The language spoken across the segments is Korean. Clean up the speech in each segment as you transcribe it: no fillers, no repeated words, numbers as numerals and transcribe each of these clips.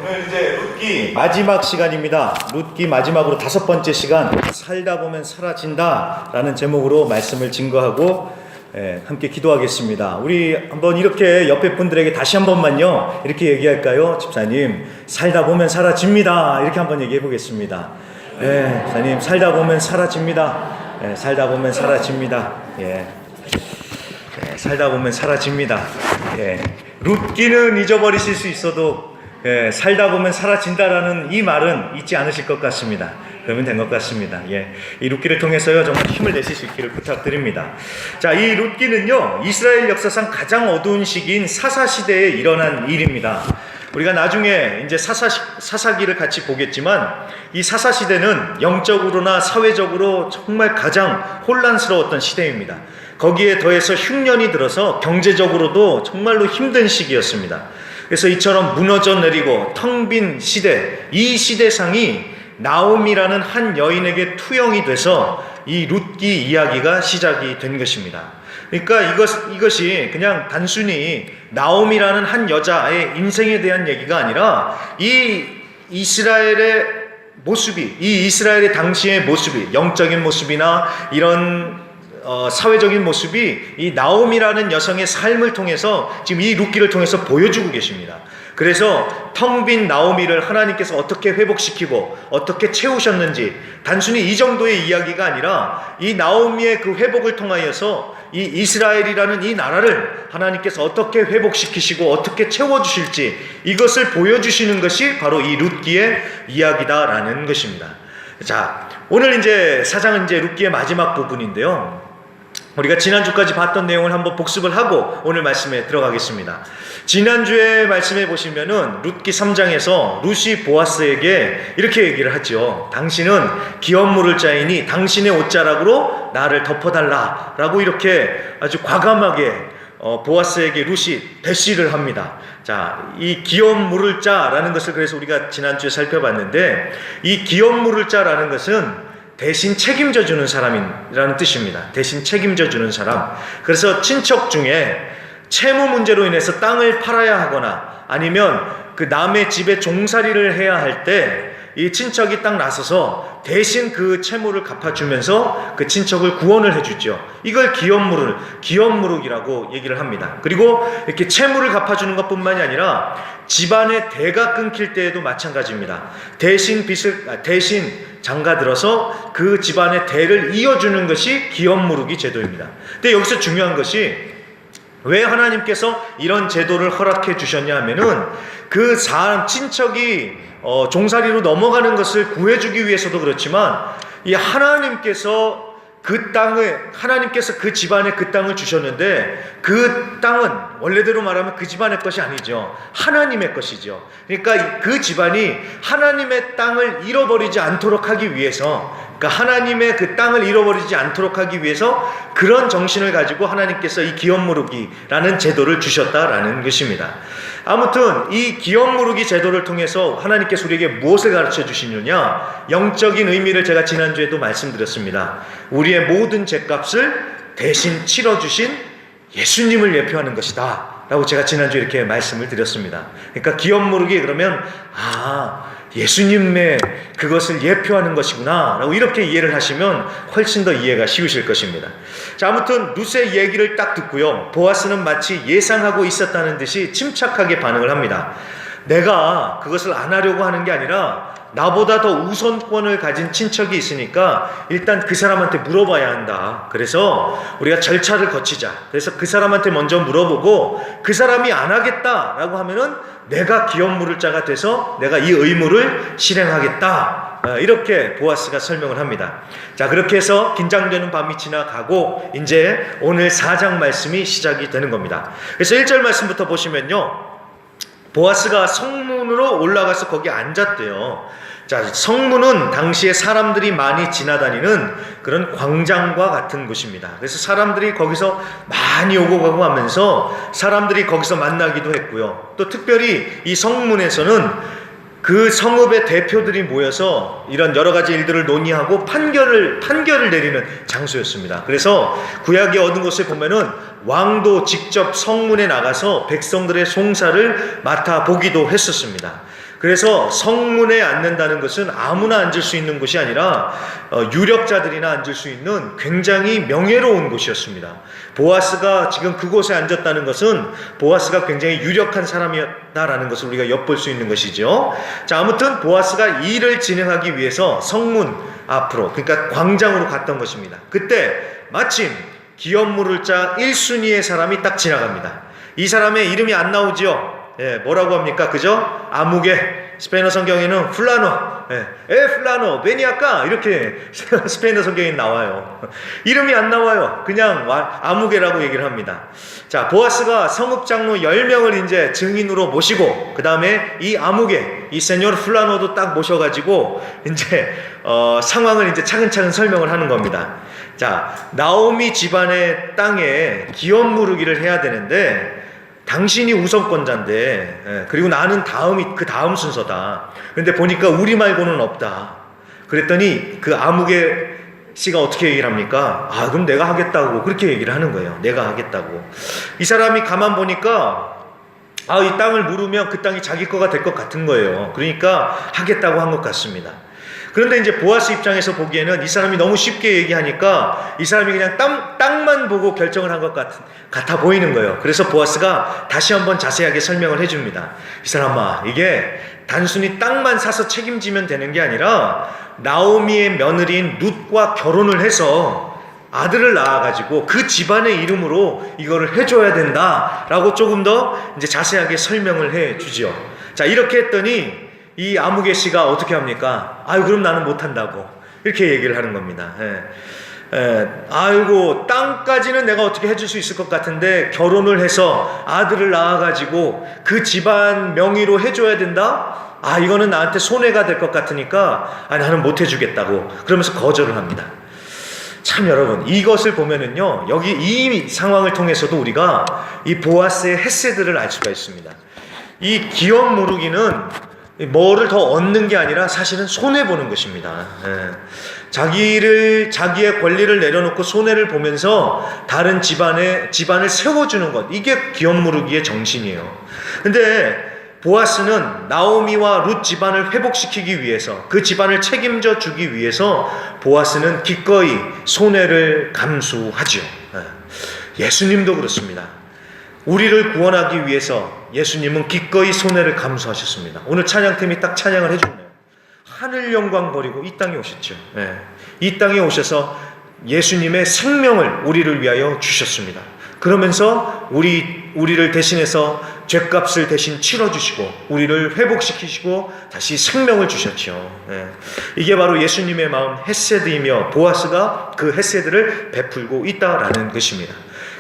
오늘 이제 룻기 마지막 시간입니다. 룻기 마지막으로 5번째 시간, 살다 보면 사라진다 라는 제목으로 말씀을 증거하고 함께 기도하겠습니다. 우리 한번 이렇게 옆에 분들에게 다시 한 번만요 이렇게 얘기할까요? 집사님, 살다 보면 사라집니다. 이렇게 한번 얘기해 보겠습니다. 집사님, 살다 보면 사라집니다. 살다 보면 사라집니다. 살다 보면 사라집니다. 룻기는 잊어버리실 수 있어도 살다 보면 사라진다라는 이 말은 잊지 않으실 것 같습니다. 그러면 된 것 같습니다. 이 룻기를 통해서요 정말 힘을 내실 수 있기를 부탁드립니다. 자, 이 룻기는요 이스라엘 역사상 가장 어두운 시기인 사사 시대에 일어난 일입니다. 우리가 나중에 이제 사사기를 같이 보겠지만 이 사사 시대는 영적으로나 사회적으로 정말 가장 혼란스러웠던 시대입니다. 거기에 더해서 흉년이 들어서 경제적으로도 정말로 힘든 시기였습니다. 그래서 이처럼 무너져 내리고 텅 빈 시대, 이 시대상이 나옴이라는 한 여인에게 투영이 돼서 이 룻기 이야기가 시작이 된 것입니다. 그러니까 이것이 그냥 단순히 나옴이라는 한 여자의 인생에 대한 얘기가 아니라 이 이스라엘의 모습이, 이 이스라엘의 당시의 모습이, 영적인 모습이나 이런 사회적인 모습이 이 나옴이라는 여성의 삶을 통해서 지금 이 룻기를 통해서 보여주고 계십니다. 그래서 텅 빈 나오미를 하나님께서 어떻게 회복시키고 어떻게 채우셨는지, 단순히 이 정도의 이야기가 아니라 이 나오미의 그 회복을 통하여서 이 이스라엘이라는 이 나라를 하나님께서 어떻게 회복시키시고 어떻게 채워주실지, 이것을 보여주시는 것이 바로 이 룻기의 이야기다라는 것입니다. 자, 오늘 이제 사장은 이제 룻기의 마지막 부분인데요, 우리가 지난주까지 봤던 내용을 한번 복습을 하고 오늘 말씀에 들어가겠습니다. 지난주에 말씀해 보시면은 룻기 3장에서 룻이 보아스에게 이렇게 얘기를 하죠. 당신은 기업 물을 자이니 당신의 옷자락으로 나를 덮어달라 라고 이렇게 아주 과감하게 보아스에게 룻이 대시를 합니다. 자, 이 기업 물을 자라는 것을 그래서 우리가 지난주에 살펴봤는데, 이 기업 물을 자라는 것은 대신 책임져 주는 사람이라는 뜻입니다. 대신 책임져 주는 사람. 그래서 친척 중에 채무 문제로 인해서 땅을 팔아야 하거나 아니면 그 남의 집에 종살이를 해야 할 때 이 친척이 딱 나서서 대신 그 채무를 갚아주면서 그 친척을 구원을 해주죠. 이걸 기업무룩이라고 얘기를 합니다. 그리고 이렇게 채무를 갚아주는 것뿐만이 아니라 집안의 대가 끊길 때에도 마찬가지입니다. 대신 장가들어서 그 집안의 대를 이어주는 것이 기업무룩이 제도입니다. 근데 여기서 중요한 것이, 왜 하나님께서 이런 제도를 허락해 주셨냐 하면은 그 사람 친척이 종살이로 넘어가는 것을 구해주기 위해서도 그렇지만, 이 하나님께서 그 집안에 그 땅을 주셨는데, 그 땅은 원래대로 말하면 그 집안의 것이 아니죠. 하나님의 것이죠. 그러니까 그 집안이 하나님의 땅을 잃어버리지 않도록 하기 위해서, 그러니까 하나님의 그 땅을 잃어버리지 않도록 하기 위해서 그런 정신을 가지고 하나님께서 이 기업무룩이라는 제도를 주셨다라는 것입니다. 아무튼 이 기업무룩이 제도를 통해서 하나님께서 우리에게 무엇을 가르쳐 주시느냐, 영적인 의미를 제가 지난주에도 말씀드렸습니다. 우리의 모든 죄값을 대신 치러주신 예수님을 예표하는 것이다 라고 제가 지난주에 이렇게 말씀을 드렸습니다. 그러니까 기업무룩이 그러면 예수님의 그것을 예표하는 것이구나 라고 이렇게 이해를 하시면 훨씬 더 이해가 쉬우실 것입니다. 자, 아무튼 룻의 얘기를 딱 듣고요, 보아스는 마치 예상하고 있었다는 듯이 침착하게 반응을 합니다. 내가 그것을 안 하려고 하는 게 아니라 나보다 더 우선권을 가진 친척이 있으니까 일단 그 사람한테 물어봐야 한다. 그래서 우리가 절차를 거치자. 그래서 그 사람한테 먼저 물어보고 그 사람이 안 하겠다라고 하면은 내가 기업 물을 자가 돼서 내가 이 의무를 실행하겠다. 이렇게 보아스가 설명을 합니다. 자, 그렇게 해서 긴장되는 밤이 지나가고 이제 오늘 4장 말씀이 시작이 되는 겁니다. 그래서 1절 말씀부터 보시면요, 보아스가 성문으로 올라가서 거기 앉았대요. 자, 성문은 당시에 사람들이 많이 지나다니는 그런 광장과 같은 곳입니다. 그래서 사람들이 거기서 많이 오고 가고 하면서 사람들이 거기서 만나기도 했고요. 또 특별히 이 성문에서는 그 성읍의 대표들이 모여서 이런 여러 가지 일들을 논의하고 판결을 내리는 장소였습니다. 그래서 구약에 얻은 것에 보면은 왕도 직접 성문에 나가서 백성들의 송사를 맡아보기도 했었습니다. 그래서 성문에 앉는다는 것은 아무나 앉을 수 있는 곳이 아니라 유력자들이나 앉을 수 있는 굉장히 명예로운 곳이었습니다. 보아스가 지금 그곳에 앉았다는 것은 보아스가 굉장히 유력한 사람이었다라는 것을 우리가 엿볼 수 있는 것이죠. 자, 아무튼 보아스가 이 일을 진행하기 위해서 성문 앞으로, 그러니까 광장으로 갔던 것입니다. 그때 마침 기업 물을 자 1순위의 사람이 딱 지나갑니다. 이 사람의 이름이 안 나오죠. 예, 뭐라고 합니까? 그죠? 아무개. 스페인어 성경에는 플라노, 플라노, 베니아까 이렇게 스페인어 성경에 나와요. 이름이 안 나와요. 그냥 아무개라고 얘기를 합니다. 자, 보아스가 성읍장로 10명을 이제 증인으로 모시고, 그 다음에 이 아무개, 이 세뇨르 플라노도 딱 모셔가지고 이제 상황을 이제 차근차근 설명을 하는 겁니다. 자, 나오미 집안의 땅에 기업 무르기를 해야 되는데, 당신이 우선권자인데, 그리고 나는 그 다음 순서다. 그런데 보니까 우리 말고는 없다. 그랬더니 그 아무개 씨가 어떻게 얘기를 합니까? 아, 그럼 내가 하겠다고 그렇게 얘기를 하는 거예요. 내가 하겠다고. 이 사람이 가만 보니까 이 땅을 물으면 그 땅이 자기 거가 될 것 같은 거예요. 그러니까 하겠다고 한 것 같습니다. 그런데 이제 보아스 입장에서 보기에는 이 사람이 너무 쉽게 얘기하니까 이 사람이 그냥 땅만 보고 결정을 한 것 같아 보이는 거예요. 그래서 보아스가 다시 한번 자세하게 설명을 해줍니다. 이 사람아, 이게 단순히 땅만 사서 책임지면 되는 게 아니라 나오미의 며느리인 룻과 결혼을 해서 아들을 낳아가지고 그 집안의 이름으로 이거를 해줘야 된다라고 조금 더 이제 자세하게 설명을 해주지요. 자, 이렇게 했더니 이 아무개 씨가 어떻게 합니까? 그럼 나는 못한다고 이렇게 얘기를 하는 겁니다. 아이고, 땅까지는 내가 어떻게 해줄 수 있을 것 같은데 결혼을 해서 아들을 낳아가지고 그 집안 명의로 해줘야 된다? 이거는 나한테 손해가 될 것 같으니까 나는 못 해주겠다고 그러면서 거절을 합니다. 참, 여러분, 이것을 보면은요, 여기 이 상황을 통해서도 우리가 이 보아스의 헤세드를 알 수가 있습니다. 이 기업 무르기는 뭐를 더 얻는 게 아니라 사실은 손해보는 것입니다. 자기의 권리를 내려놓고 손해를 보면서 다른 집안을 세워주는 것, 이게 기업 무르기의 정신이에요. 근데 보아스는 나오미와 룻 집안을 회복시키기 위해서, 그 집안을 책임져 주기 위해서 보아스는 기꺼이 손해를 감수하죠. 예수님도 그렇습니다. 우리를 구원하기 위해서 예수님은 기꺼이 손해를 감수하셨습니다. 오늘 찬양팀이 딱 찬양을 해주네요. 하늘 영광 버리고 이 땅에 오셨죠. 이 땅에 오셔서 예수님의 생명을 우리를 위하여 주셨습니다. 그러면서 우리를 대신해서 죄값을 대신 치러주시고 우리를 회복시키시고 다시 생명을 주셨죠. 이게 바로 예수님의 마음 헤세드이며 보아스가 그 헤세드를 베풀고 있다라는 것입니다.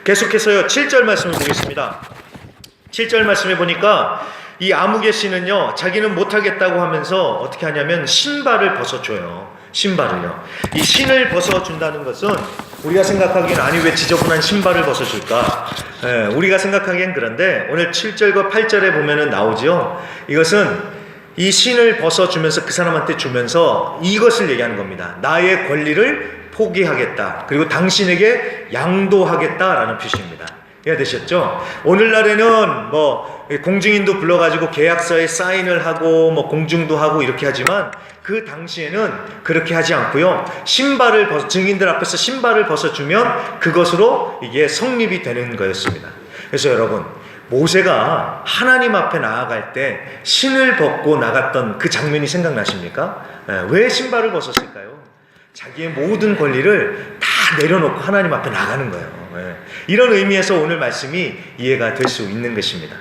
계속해서요, 7절 말씀을 보겠습니다. 7절 말씀에 보니까 이 아무개 씨는요, 자기는 못하겠다고 하면서 어떻게 하냐면 신발을 벗어줘요. 신발을요. 이 신을 벗어준다는 것은 우리가 생각하기엔 아니 왜 지저분한 신발을 벗어줄까? 우리가 생각하기엔 그런데 오늘 7절과 8절에 보면은 나오죠. 이것은 이 신을 벗어주면서 그 사람한테 주면서 이것을 얘기하는 겁니다. 나의 권리를 포기하겠다. 그리고 당신에게 양도하겠다라는 표시입니다. 이해되셨죠? 오늘날에는 공증인도 불러가지고 계약서에 사인을 하고 공증도 하고 이렇게 하지만 그 당시에는 그렇게 하지 않고요. 증인들 앞에서 신발을 벗어주면 그것으로 이게 성립이 되는 거였습니다. 그래서 여러분, 모세가 하나님 앞에 나아갈 때 신을 벗고 나갔던 그 장면이 생각나십니까? 왜 신발을 벗었을까요? 자기의 모든 권리를 다 내려놓고 하나님 앞에 나가는 거예요. 이런 의미에서 오늘 말씀이 이해가 될 수 있는 것입니다.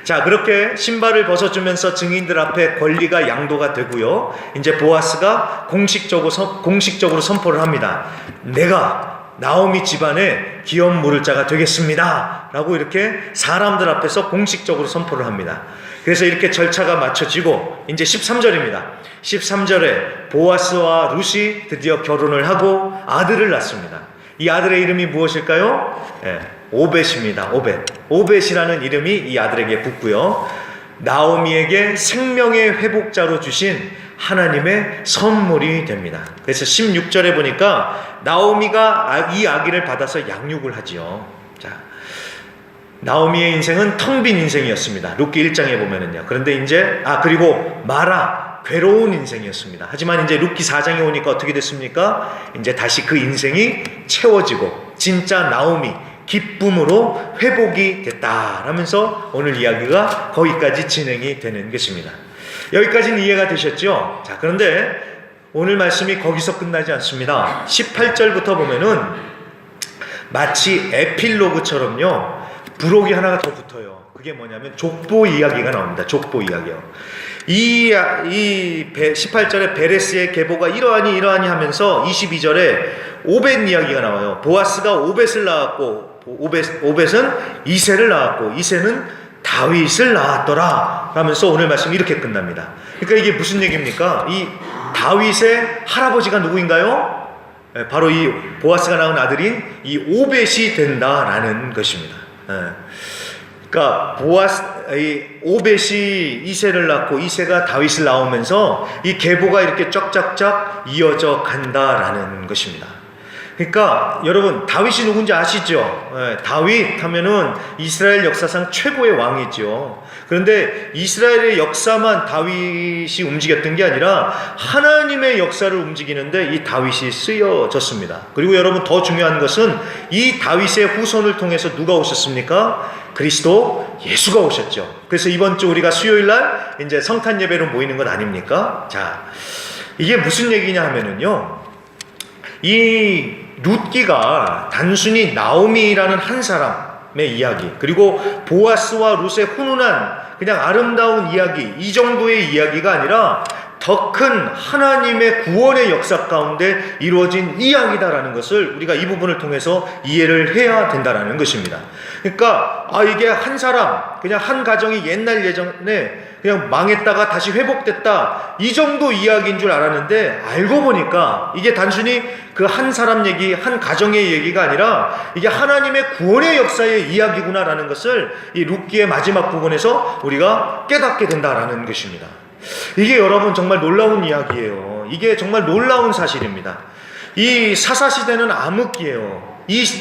자, 그렇게 신발을 벗어주면서 증인들 앞에 권리가 양도가 되고요. 이제 보아스가 공식적으로 선포를 합니다. 내가 나오미 집안의 기업 물을 자가 되겠습니다. 라고 이렇게 사람들 앞에서 공식적으로 선포를 합니다. 그래서 이렇게 절차가 맞춰지고 이제 13절입니다. 13절에 보아스와 룻이 드디어 결혼을 하고 아들을 낳습니다. 이 아들의 이름이 무엇일까요? 오벳입니다. 오벳이라는 이름이 이 아들에게 붙고요. 나오미에게 생명의 회복자로 주신 하나님의 선물이 됩니다. 그래서 16절에 보니까 나오미가 이 아기를 받아서 양육을 하지요. 자, 나오미의 인생은 텅 빈 인생이었습니다. 룻기 1장에 보면은요. 그런데 이제 그리고 마라 괴로운 인생이었습니다. 하지만 이제 룻기 4장에 오니까 어떻게 됐습니까? 이제 다시 그 인생이 채워지고 진짜 나오미 기쁨으로 회복이 됐다라면서 오늘 이야기가 거기까지 진행이 되는 것입니다. 여기까지는 이해가 되셨죠? 자, 그런데 오늘 말씀이 거기서 끝나지 않습니다. 18절부터 보면은 마치 에필로그처럼요, 부록이 하나가 더 붙어요. 그게 뭐냐면 족보 이야기가 나옵니다. 족보 이야기요. 이 18절에 베레스의 계보가 이러하니 하면서 22절에 오벳 이야기가 나와요. 보아스가 오벳을 낳았고 오벳은 이새를 낳았고 이새는 다윗을 낳았더라 하면서 오늘 말씀이 이렇게 끝납니다. 그러니까 이게 무슨 얘기입니까? 이 다윗의 할아버지가 누구인가요? 바로 이 보아스가 낳은 아들인 이 오벳이 된다라는 것입니다. 그러니까 이 오벳이 이새를 낳고 이새가 다윗을 낳으면서 이 계보가 이렇게 쫙쫙쫙 이어져 간다라는 것입니다. 그러니까 여러분, 다윗이 누군지 아시죠? 다윗 하면은 이스라엘 역사상 최고의 왕이죠. 그런데 이스라엘의 역사만 다윗이 움직였던 게 아니라 하나님의 역사를 움직이는데 이 다윗이 쓰여졌습니다. 그리고 여러분, 더 중요한 것은 이 다윗의 후손을 통해서 누가 오셨습니까? 그리스도 예수가 오셨죠. 그래서 이번 주 우리가 수요일날 이제 성탄 예배로 모이는 것 아닙니까? 자, 이게 무슨 얘기냐 하면은요, 이 룻기가 단순히 나오미라는 한 사람의 이야기, 그리고 보아스와 룻의 훈훈한 그냥 아름다운 이야기, 이 정도의 이야기가 아니라 더 큰 하나님의 구원의 역사 가운데 이루어진 이야기다라는 것을 우리가 이 부분을 통해서 이해를 해야 된다라는 것입니다. 그러니까 이게 한 사람, 그냥 한 가정이 옛날 예전에 그냥 망했다가 다시 회복됐다, 이 정도 이야기인 줄 알았는데 알고 보니까 이게 단순히 그 한 사람 얘기, 한 가정의 얘기가 아니라 이게 하나님의 구원의 역사의 이야기구나라는 것을 이 룻기의 마지막 부분에서 우리가 깨닫게 된다라는 것입니다. 이게 여러분 정말 놀라운 이야기예요. 이게 정말 놀라운 사실입니다. 이 사사시대는 암흑기예요.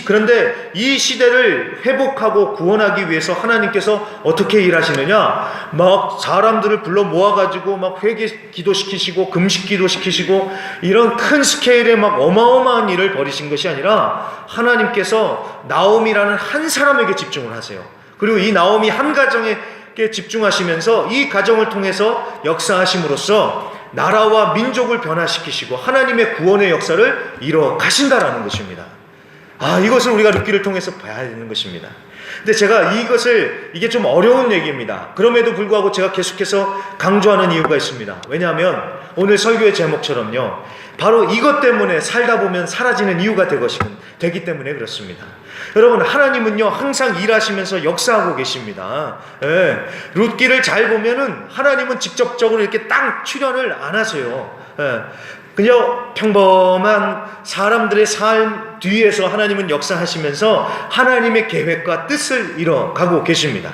그런데 이 시대를 회복하고 구원하기 위해서 하나님께서 어떻게 일하시느냐, 막 사람들을 불러 모아가지고 막 회개 기도시키시고 금식 기도시키시고 이런 큰 스케일의 막 어마어마한 일을 벌이신 것이 아니라 하나님께서 나오미라는 한 사람에게 집중을 하세요. 그리고 이 나오미 한 가정에 집중하시면서 이 가정을 통해서 역사하심으로써 나라와 민족을 변화시키시고 하나님의 구원의 역사를 이뤄 가신다라는 것입니다. 이것을 우리가 룻기를 통해서 봐야 되는 것입니다. 근데 제가 이게 좀 어려운 얘기입니다. 그럼에도 불구하고 제가 계속해서 강조하는 이유가 있습니다. 왜냐하면 오늘 설교의 제목처럼요, 바로 이것 때문에 살다 보면 사라지는 이유가 되기 때문에 그렇습니다. 여러분, 하나님은요 항상 일하시면서 역사하고 계십니다. 룻기를 잘 보면은 하나님은 직접적으로 이렇게 땅 출현을 안 하세요. 그냥 평범한 사람들의 삶 뒤에서 하나님은 역사하시면서 하나님의 계획과 뜻을 이뤄가고 계십니다.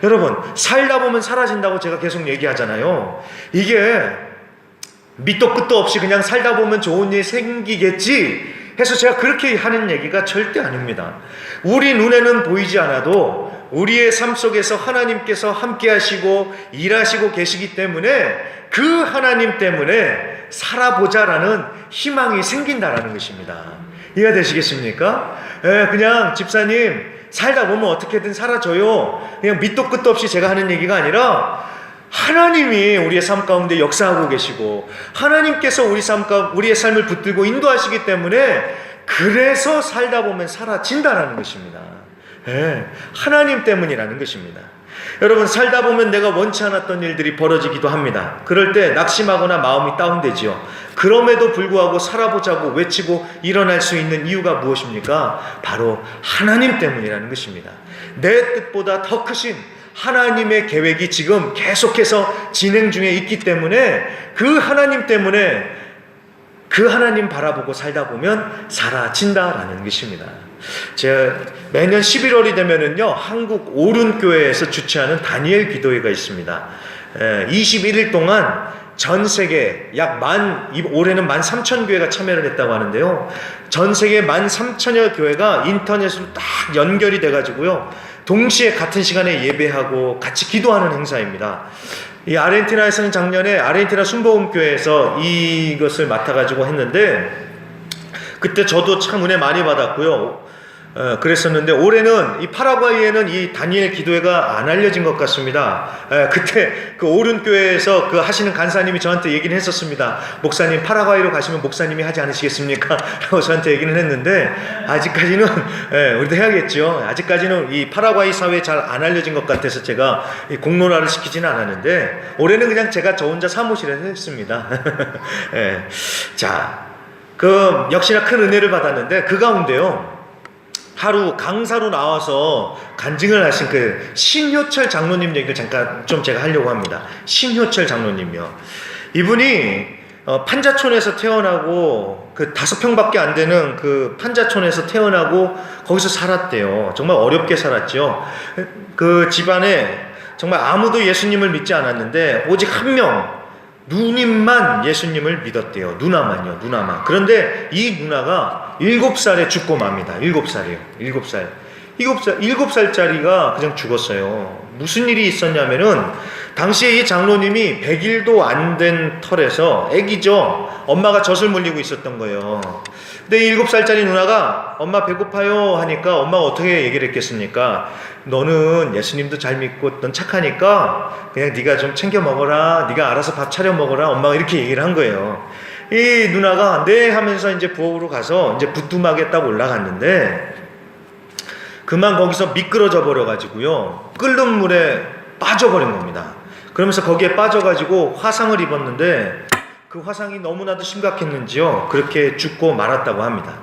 여러분, 살다 보면 사라진다고 제가 계속 얘기하잖아요. 이게 밑도 끝도 없이 그냥 살다 보면 좋은 일이 생기겠지 해서 제가 그렇게 하는 얘기가 절대 아닙니다. 우리 눈에는 보이지 않아도 우리의 삶 속에서 하나님께서 함께 하시고 일하시고 계시기 때문에 그 하나님 때문에 살아보자라는 희망이 생긴다라는 것입니다. 이해가 되시겠습니까? 그냥 집사님 살다 보면 어떻게든 살아줘요, 그냥 밑도 끝도 없이 제가 하는 얘기가 아니라 하나님이 우리의 삶 가운데 역사하고 계시고 하나님께서 우리의 삶을 붙들고 인도하시기 때문에 그래서 살다 보면 사라진다라는 것입니다. 하나님 때문이라는 것입니다. 여러분, 살다 보면 내가 원치 않았던 일들이 벌어지기도 합니다. 그럴 때 낙심하거나 마음이 다운되지요. 그럼에도 불구하고 살아보자고 외치고 일어날 수 있는 이유가 무엇입니까? 바로 하나님 때문이라는 것입니다. 내 뜻보다 더 크신 하나님의 계획이 지금 계속해서 진행 중에 있기 때문에 그 하나님 때문에 그 하나님 바라보고 살다 보면 사라진다라는 것입니다. 제가 매년 11월이 되면은요, 한국 오륜교회에서 주최하는 다니엘 기도회가 있습니다. 21일 동안 전 세계 올해는 13,000교회가 참여를 했다고 하는데요. 전 세계 13,000여 교회가 인터넷으로 딱 연결이 돼가지고요, 동시에 같은 시간에 예배하고 같이 기도하는 행사입니다. 이 아르헨티나에서는 작년에 아르헨티나 순복음교회에서 이것을 맡아가지고 했는데, 그때 저도 참 은혜 많이 받았고요. 그랬었는데, 올해는 이 파라과이에는 이 다니엘 기도회가 안 알려진 것 같습니다. 그때 그 오른교회에서 그 하시는 간사님이 저한테 얘기를 했었습니다. 목사님, 파라과이로 가시면 목사님이 하지 않으시겠습니까? 라고 저한테 얘기는 했는데, 아직까지는 우리도 해야겠죠. 아직까지는 이 파라과이 사회에 잘 안 알려진 것 같아서 제가 이 공론화를 시키지는 않았는데, 올해는 그냥 제가 저 혼자 사무실에서 했습니다. 자, 그 역시나 큰 은혜를 받았는데, 그 가운데요, 하루 강사로 나와서 간증을 하신 그 신효철 장로님 얘기를 잠깐 좀 제가 하려고 합니다. 신효철 장로님이요. 이분이 판자촌에서 태어나고 그 5평밖에 안 되는 그 판자촌에서 태어나고 거기서 살았대요. 정말 어렵게 살았죠. 그 집안에 정말 아무도 예수님을 믿지 않았는데 오직 한 명, 누님만 예수님을 믿었대요. 누나만요. 누나만. 그런데 이 누나가 7살에 죽고 맙니다. 7살이에요. 7살. 7살짜리가 그냥 죽었어요. 무슨 일이 있었냐면은 당시에 이 장로님이 100일도 안 된 털에서 애기죠. 엄마가 젖을 물리고 있었던 거예요. 근데 7살짜리 누나가 엄마 배고파요 하니까 엄마가 어떻게 얘기를 했겠습니까? 너는 예수님도 잘 믿고 넌 착하니까 그냥 네가 좀 챙겨 먹어라. 네가 알아서 밥 차려 먹어라. 엄마가 이렇게 얘기를 한 거예요. 이 누나가 네 하면서 이제 부엌으로 가서 이제 부뚜막에 딱 올라갔는데 그만 거기서 미끄러져 버려가지고요. 끓는 물에 빠져버린 겁니다. 그러면서 거기에 빠져가지고 화상을 입었는데 그 화상이 너무나도 심각했는지요. 그렇게 죽고 말았다고 합니다.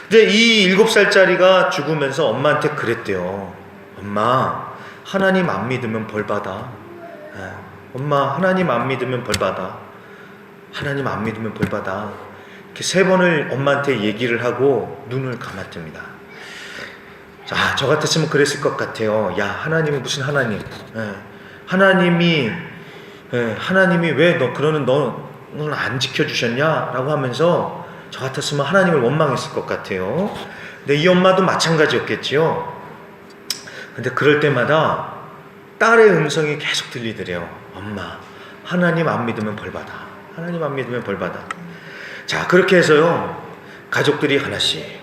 근데 이 7살짜리가 죽으면서 엄마한테 그랬대요. 엄마, 하나님 안 믿으면 벌 받아. 엄마, 하나님 안 믿으면 벌 받아. 하나님 안 믿으면 벌 받아. 이렇게 3번을 엄마한테 얘기를 하고 눈을 감았답니다. 자, 저 같았으면 그랬을 것 같아요. 야, 하나님은 무슨 하나님? 하나님이 왜 너 그러는 너는 안 지켜주셨냐? 라고 하면서 저 같았으면 하나님을 원망했을 것 같아요. 근데 이 엄마도 마찬가지였겠지요. 근데 그럴 때마다 딸의 음성이 계속 들리더래요. 엄마, 하나님 안 믿으면 벌 받아. 하나님 안 믿으면 벌 받아. 자, 그렇게 해서요, 가족들이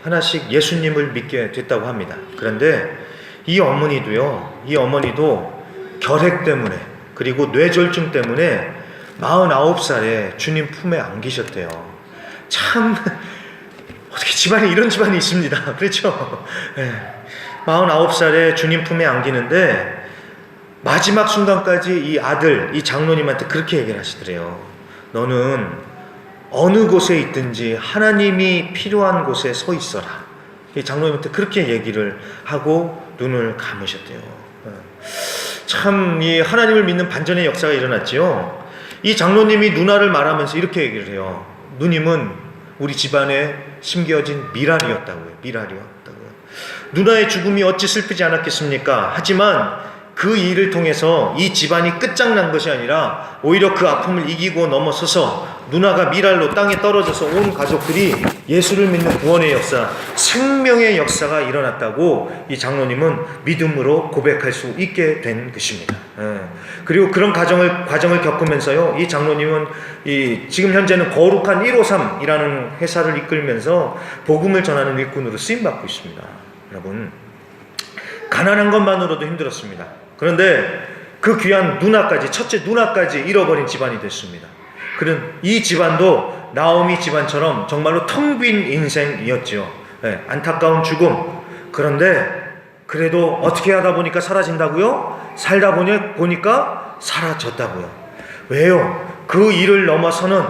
하나씩 예수님을 믿게 됐다고 합니다. 그런데 이 어머니도 결핵 때문에 그리고 뇌졸중 때문에 49살에 주님 품에 안기셨대요. 참 어떻게 집안에 이런 집안이 있습니다. 그렇죠? 49살에 주님 품에 안기는데 마지막 순간까지 이 아들, 이 장로님한테 그렇게 얘기를 하시더래요. 너는 어느 곳에 있든지 하나님이 필요한 곳에 서 있어라. 이 장로님한테 그렇게 얘기를 하고 눈을 감으셨대요. 참 이 하나님을 믿는 반전의 역사가 일어났지요. 이 장로님이 누나를 말하면서 이렇게 얘기를 해요. 누님은 우리 집안에 심겨진 미랄이었다고요. 누나의 죽음이 어찌 슬프지 않았겠습니까? 하지만 그 일을 통해서 이 집안이 끝장난 것이 아니라 오히려 그 아픔을 이기고 넘어서서 누나가 미랄로 땅에 떨어져서 온 가족들이 예수를 믿는 구원의 역사, 생명의 역사가 일어났다고 이 장로님은 믿음으로 고백할 수 있게 된 것입니다. 그리고 그런 과정을 겪으면서요, 이 장로님은 지금 현재는 거룩한 153이라는 회사를 이끌면서 복음을 전하는 일꾼으로 쓰임받고 있습니다. 여러분, 가난한 것만으로도 힘들었습니다. 그런데 그 귀한 첫째 누나까지 잃어버린 집안이 됐습니다. 그런 이 집안도 나오미 집안처럼 정말로 텅 빈 인생이었죠. 안타까운 죽음. 그런데 그래도 어떻게 하다 보니까 사라진다고요? 살다 보니까 사라졌다고요. 왜요? 그 일을 넘어서는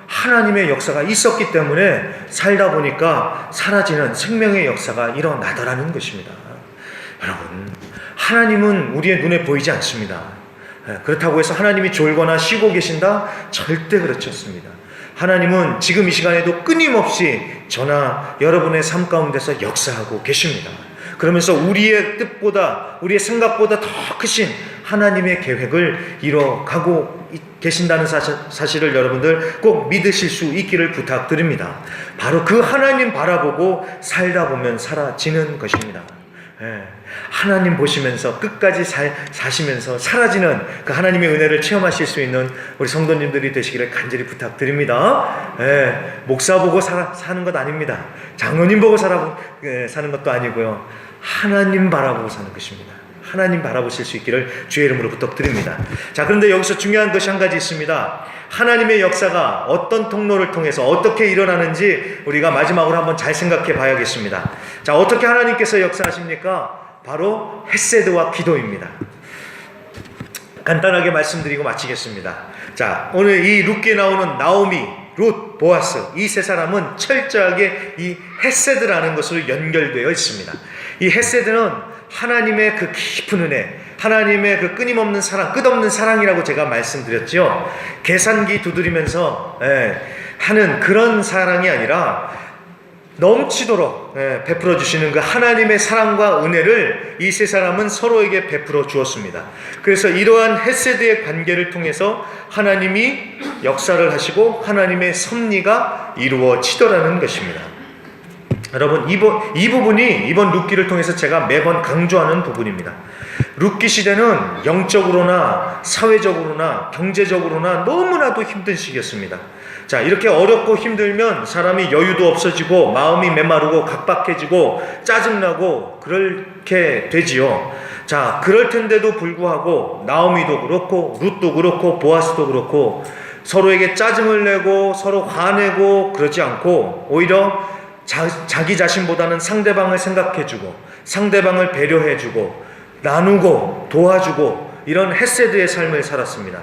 하나님의 역사가 있었기 때문에 살다 보니까 사라지는 생명의 역사가 일어나더라는 것입니다. 여러분, 하나님은 우리의 눈에 보이지 않습니다. 그렇다고 해서 하나님이 졸거나 쉬고 계신다? 절대 그렇지 않습니다. 하나님은 지금 이 시간에도 끊임없이 저나 여러분의 삶 가운데서 역사하고 계십니다. 그러면서 우리의 뜻보다, 우리의 생각보다 더 크신 하나님의 계획을 이뤄가고 계신다는 사실을 여러분들 꼭 믿으실 수 있기를 부탁드립니다. 바로 그 하나님 바라보고 살다 보면 사라지는 것입니다. 하나님 보시면서 끝까지 사시면서 사라지는 그 하나님의 은혜를 체험하실 수 있는 우리 성도님들이 되시기를 간절히 부탁드립니다. 목사 보고 사는 것 아닙니다. 장로님 보고 사는 것도 아니고요. 하나님 바라보고 사는 것입니다. 하나님 바라보실 수 있기를 주의 이름으로 부탁드립니다. 자, 그런데 여기서 중요한 것이 한 가지 있습니다. 하나님의 역사가 어떤 통로를 통해서 어떻게 일어나는지 우리가 마지막으로 한번 잘 생각해 봐야겠습니다. 자, 어떻게 하나님께서 역사하십니까? 바로 헤세드와 기도입니다. 간단하게 말씀드리고 마치겠습니다. 자, 오늘 이 룻기에 나오는 나오미, 룻, 보아스 이 세 사람은 철저하게 이 헤세드라는 것으로 연결되어 있습니다. 이 헤세드는 하나님의 그 깊은 은혜, 하나님의 그 끊임없는 사랑, 끝없는 사랑이라고 제가 말씀드렸죠. 계산기 두드리면서 하는 그런 사랑이 아니라 넘치도록 베풀어 주시는 그 하나님의 사랑과 은혜를 이 세 사람은 서로에게 베풀어 주었습니다. 그래서 이러한 헤세드의 관계를 통해서 하나님이 역사를 하시고 하나님의 섭리가 이루어지더라는 것입니다. 여러분, 이 부분이 이번 룻기를 통해서 제가 매번 강조하는 부분입니다. 룻기 시대는 영적으로나 사회적으로나 경제적으로나 너무나도 힘든 시기였습니다. 자, 이렇게 어렵고 힘들면 사람이 여유도 없어지고 마음이 메마르고 각박해지고 짜증나고 그렇게 되지요. 자, 그럴 텐데도 불구하고 나오미도 그렇고 룻도 그렇고 보아스도 그렇고 서로에게 짜증을 내고 서로 화내고 그러지 않고 오히려 자기 자신보다는 상대방을 생각해주고 상대방을 배려해주고 나누고 도와주고 이런 헤세드의 삶을 살았습니다.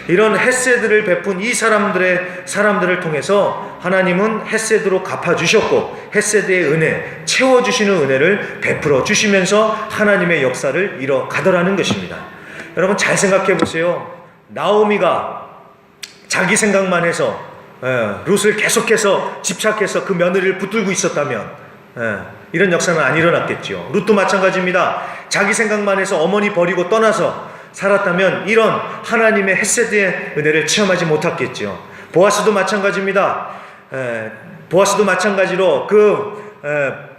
이런 헤세드를 베푼 이 사람들을 통해서 하나님은 헤세드로 갚아주셨고 헤세드의 은혜, 채워주시는 은혜를 베풀어 주시면서 하나님의 역사를 이뤄가더라는 것입니다. 여러분, 잘 생각해 보세요. 나오미가 자기 생각만 해서 룻을 계속해서 집착해서 그 며느리를 붙들고 있었다면 이런 역사는 안 일어났겠죠. 룻도 마찬가지입니다. 자기 생각만 해서 어머니 버리고 떠나서 살았다면 이런 하나님의 헤세드의 은혜를 체험하지 못했겠죠. 보아스도 마찬가지입니다. 보아스도 마찬가지로 그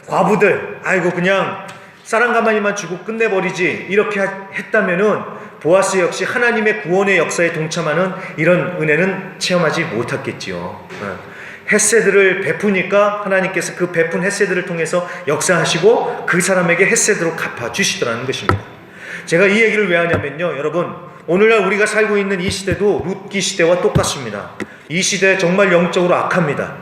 과부들 아이고 그냥 쌀 한 가마니만 주고 끝내버리지 이렇게 했다면은 보아스 역시 하나님의 구원의 역사에 동참하는 이런 은혜는 체험하지 못했겠지요. 헤세드를 베푸니까 하나님께서 그 베푼 헤세드를 통해서 역사하시고 그 사람에게 헤세드로 갚아주시더라는 것입니다. 제가 이 얘기를 왜 하냐면요, 여러분, 오늘날 우리가 살고 있는 이 시대도 룻기 시대와 똑같습니다. 이 시대 정말 영적으로 악합니다.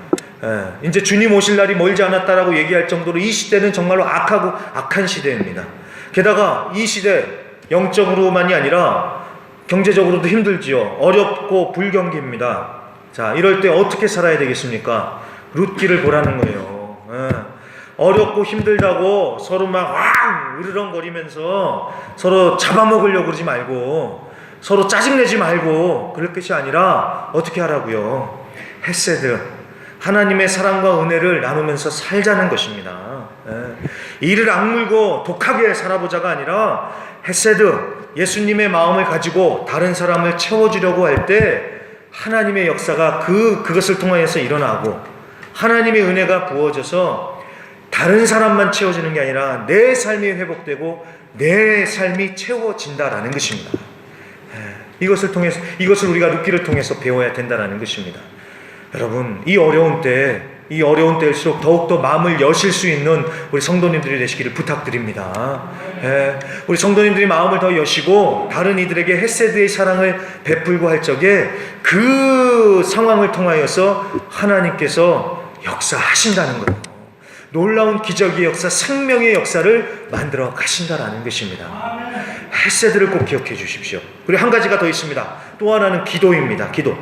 이제 주님 오실 날이 멀지 않았다라고 얘기할 정도로 이 시대는 정말로 악한 시대입니다. 게다가 이 시대 영적으로만이 아니라 경제적으로도 힘들지요. 어렵고 불경기입니다. 자, 이럴 때 어떻게 살아야 되겠습니까? 룻기를 보라는 거예요. 어렵고 힘들다고 서로 막 으르렁거리면서 서로 잡아먹으려고 그러지 말고 서로 짜증내지 말고 그럴 것이 아니라 어떻게 하라고요? 헤세드, 하나님의 사랑과 은혜를 나누면서 살자는 것입니다. 이를 악물고 독하게 살아보자가 아니라 헤세드, 예수님의 마음을 가지고 다른 사람을 채워주려고 할 때 하나님의 역사가 그것을 통하여서 일어나고 하나님의 은혜가 부어져서 다른 사람만 채워지는 게 아니라 내 삶이 회복되고 내 삶이 채워진다라는 것입니다. 이것을 우리가 룻기를 통해서 배워야 된다라는 것입니다. 여러분, 이 어려운 때일수록 더욱더 마음을 여실 수 있는 우리 성도님들이 되시기를 부탁드립니다. 우리 성도님들이 마음을 더 여시고 다른 이들에게 헤세드의 사랑을 베풀고 할 적에 그 상황을 통하여서 하나님께서 역사하신다는 거예요. 놀라운 기적의 역사, 생명의 역사를 만들어 가신다라는 것입니다. 헤세드를 꼭 기억해 주십시오. 그리고 한 가지가 더 있습니다. 또 하나는 기도입니다. 기도.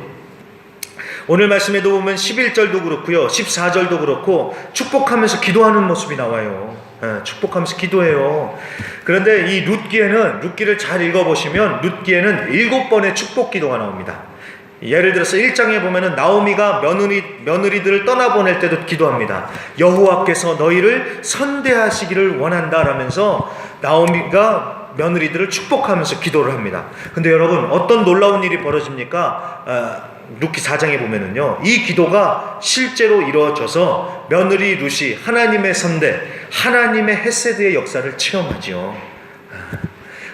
오늘 말씀에도 보면 11절도 그렇고요, 14절도 그렇고 축복하면서 기도하는 모습이 나와요. 축복하면서 기도해요. 그런데 이 룻기를 잘 읽어보시면 룻기에는 7번의 축복 기도가 나옵니다. 예를 들어서 1장에 보면은 나오미가 며느리들을 떠나보낼 때도 기도합니다. 여호와께서 너희를 선대하시기를 원한다 라면서 나오미가 며느리들을 축복하면서 기도를 합니다. 근데 여러분, 어떤 놀라운 일이 벌어집니까? 룻기 4장에 보면은요, 이 기도가 실제로 이루어져서 며느리 룻이 하나님의 선대, 하나님의 헤세드의 역사를 체험하지요.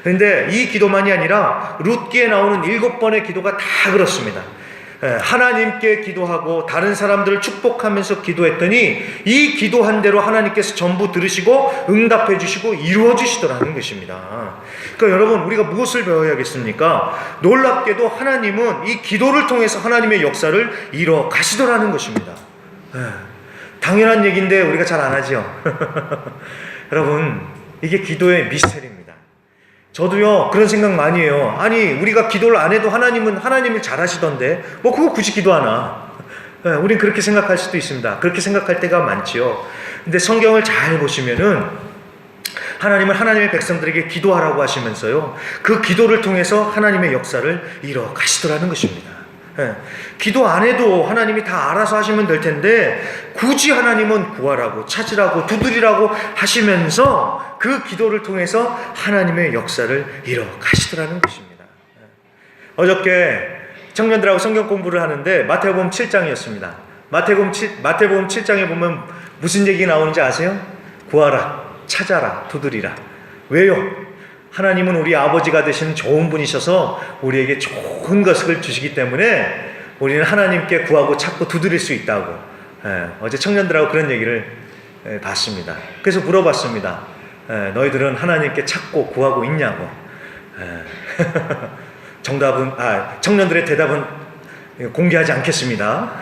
그런데 이 기도만이 아니라 룻기에 나오는 7번의 기도가 다 그렇습니다. 하나님께 기도하고 다른 사람들을 축복하면서 기도했더니 이 기도한 대로 하나님께서 전부 들으시고 응답해 주시고 이루어 주시더라는 것입니다. 그러니까 여러분, 우리가 무엇을 배워야겠습니까? 놀랍게도 하나님은 이 기도를 통해서 하나님의 역사를 이뤄 가시더라는 것입니다. 당연한 얘기인데 우리가 잘 안 하죠. 여러분, 이게 기도의 미스터리입니다. 저도요, 그런 생각 많이 해요. 아니, 우리가 기도를 안 해도 하나님은 하나님을 잘 하시던데 뭐 그거 굳이 기도하나? 우린 그렇게 생각할 수도 있습니다. 그렇게 생각할 때가 많지요. 근데 성경을 잘 보시면은 하나님은 하나님의 백성들에게 기도하라고 하시면서요, 그 기도를 통해서 하나님의 역사를 이뤄 가시더라는 것입니다. 기도 안 해도 하나님이 다 알아서 하시면 될 텐데 굳이 하나님은 구하라고, 찾으라고, 두드리라고 하시면서 그 기도를 통해서 하나님의 역사를 이뤄 가시더라는 것입니다. 어저께 청년들하고 성경 공부를 하는데 마태복음 7장이었습니다. 마태복음 7장에 보면 무슨 얘기 나오는지 아세요? 구하라, 찾아라, 두드리라. 왜요? 하나님은 우리 아버지가 되시는 좋은 분이셔서 우리에게 좋은 것을 주시기 때문에 우리는 하나님께 구하고 찾고 두드릴 수 있다고. 어제 청년들하고 그런 얘기를 봤습니다. 그래서 물어봤습니다. 너희들은 하나님께 찾고 구하고 있냐고. 청년들의 대답은 공개하지 않겠습니다.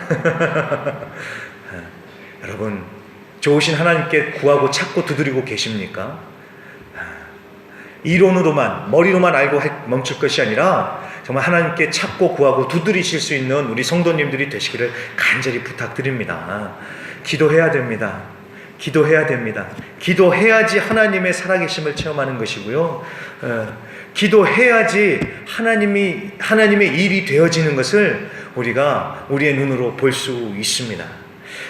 여러분, 좋으신 하나님께 구하고 찾고 두드리고 계십니까? 이론으로만, 머리로만 알고 멈출 것이 아니라 정말 하나님께 찾고 구하고 두드리실 수 있는 우리 성도님들이 되시기를 간절히 부탁드립니다. 기도해야 됩니다. 기도해야 됩니다. 기도해야지 하나님의 살아계심을 체험하는 것이고요. 기도해야지 하나님의 일이 되어지는 것을 우리가 우리의 눈으로 볼 수 있습니다.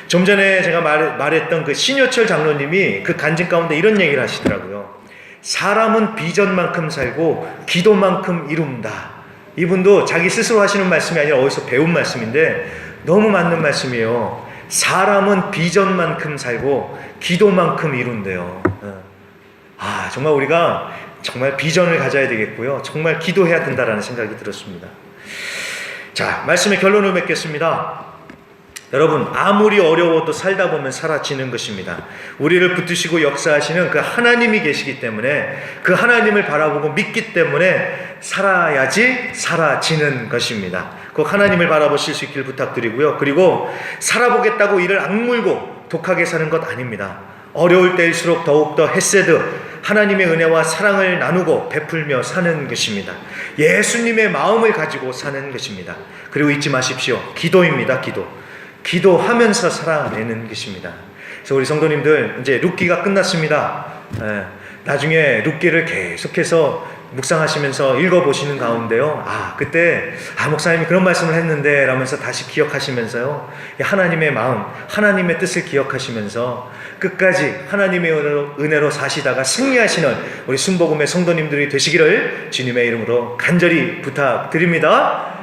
좀 전에 제가 말했던 그 신효철 장로님이 그 간증 가운데 이런 얘기를 하시더라고요. 사람은 비전만큼 살고 기도만큼 이룬다. 이분도 자기 스스로 하시는 말씀이 아니라 어디서 배운 말씀인데 너무 맞는 말씀이에요. 사람은 비전만큼 살고 기도만큼 이룬대요. 정말 우리가 정말 비전을 가져야 되겠고요. 정말 기도해야 된다라는 생각이 들었습니다. 자, 말씀의 결론을 맺겠습니다. 여러분, 아무리 어려워도 살다 보면 사라지는 것입니다. 우리를 붙드시고 역사하시는 그 하나님이 계시기 때문에, 그 하나님을 바라보고 믿기 때문에 살아야지 사라지는 것입니다. 꼭 하나님을 바라보실 수 있길 부탁드리고요. 그리고 살아보겠다고 이를 악물고 독하게 사는 것 아닙니다. 어려울 때일수록 더욱더 헤세드, 하나님의 은혜와 사랑을 나누고 베풀며 사는 것입니다. 예수님의 마음을 가지고 사는 것입니다. 그리고 잊지 마십시오. 기도입니다. 기도하면서 살아내는 것입니다. 그래서 우리 성도님들, 이제 룻기가 끝났습니다. 나중에 룻기를 계속해서 묵상하시면서 읽어보시는 가운데요, 그때 목사님이 그런 말씀을 했는데 라면서 다시 기억하시면서요, 하나님의 마음, 하나님의 뜻을 기억하시면서 끝까지 하나님의 은혜로 사시다가 승리하시는 우리 순복음의 성도님들이 되시기를 주님의 이름으로 간절히 부탁드립니다.